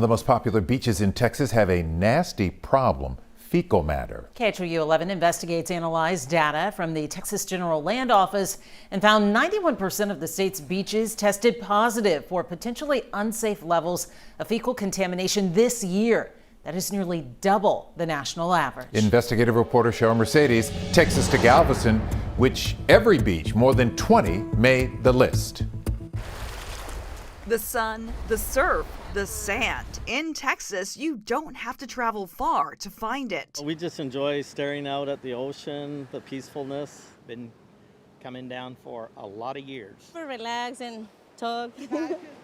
The most popular beaches in Texas have a nasty problem: fecal matter. KHOU 11 investigates analyzed data from the Texas General Land Office and found 91% of the state's beaches tested positive for potentially unsafe levels of fecal contamination this year. That is nearly double the national average. Investigative reporter Cheryl Mercedes takes us to Galveston, which every beach, more than 20, made the list. The sun, the surf, the sand. In Texas, you don't have to travel far to find it. We just enjoy staring out at the ocean, the peacefulness. Been coming down for a lot of years. For relax and talk.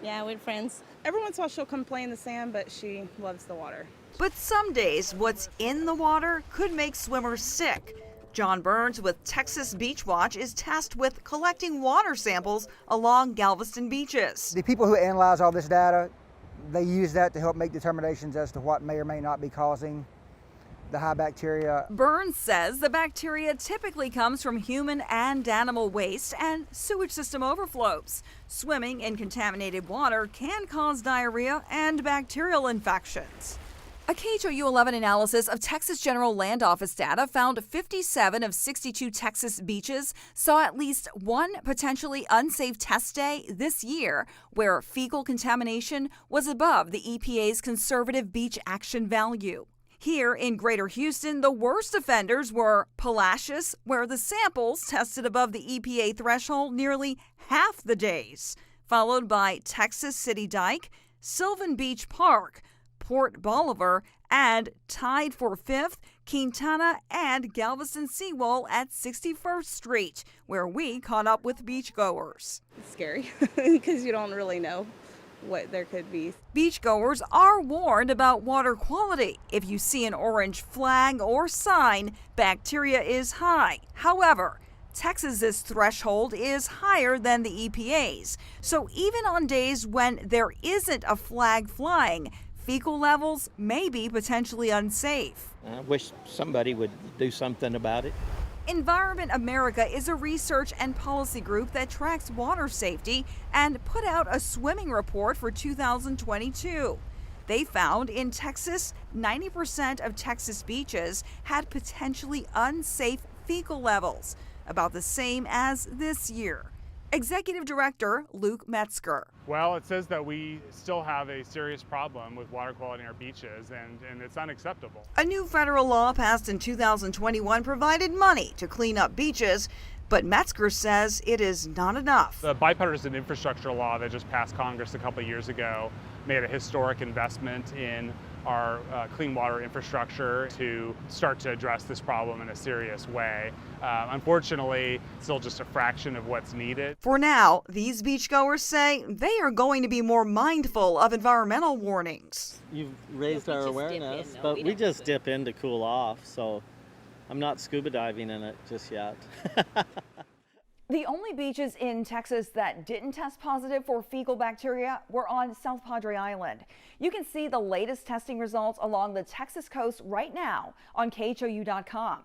Yeah, with friends. Every once in a while she'll come play in the sand, but she loves the water. But some days, what's in the water could make swimmers sick. John Burns with Texas Beach Watch is tasked with collecting water samples along Galveston beaches. The people who analyze all this data, they use that to help make determinations as to what may or may not be causing the high bacteria. Burns says the bacteria typically comes from human and animal waste and sewage system overflows. Swimming in contaminated water can cause diarrhea and bacterial infections. A KHOU 11 analysis of Texas General Land Office data found 57 of 62 Texas beaches saw at least one potentially unsafe test day this year where fecal contamination was above the EPA's conservative beach action value. Here in Greater Houston, the worst offenders were Palacios, where the samples tested above the EPA threshold nearly half the days, followed by Texas City Dike, Sylvan Beach Park, Port Bolivar, and tied for fifth, Quintana and Galveston Seawall at 61st Street, where we caught up with beachgoers. It's scary because you don't really know what there could be. Beachgoers are warned about water quality. If you see an orange flag or sign, bacteria is high. However, Texas's threshold is higher than the EPA's. So even on days when there isn't a flag flying, fecal levels may be potentially unsafe. I wish somebody would do something about it. Environment America is a research and policy group that tracks water safety and put out a swimming report for 2022. They found in Texas, 90% of Texas beaches had potentially unsafe fecal levels, about the same as this year. Executive Director Luke Metzger. Well, it says that we still have a serious problem with water quality in our beaches, and it's unacceptable. A new federal law passed in 2021 provided money to clean up beaches, but Metzger says it is not enough. The bipartisan infrastructure law that just passed Congress a couple of years ago made a historic investment in our clean water infrastructure to start to address this problem in a serious way. Unfortunately, it's still just a fraction of what's needed. For now, these beachgoers say they are going to be more mindful of environmental warnings. You've raised our awareness, but we just dip in to cool off, so I'm not scuba diving in it just yet. The only beaches in Texas that didn't test positive for fecal bacteria were on South Padre Island. You can see the latest testing results along the Texas coast right now on KHOU.com.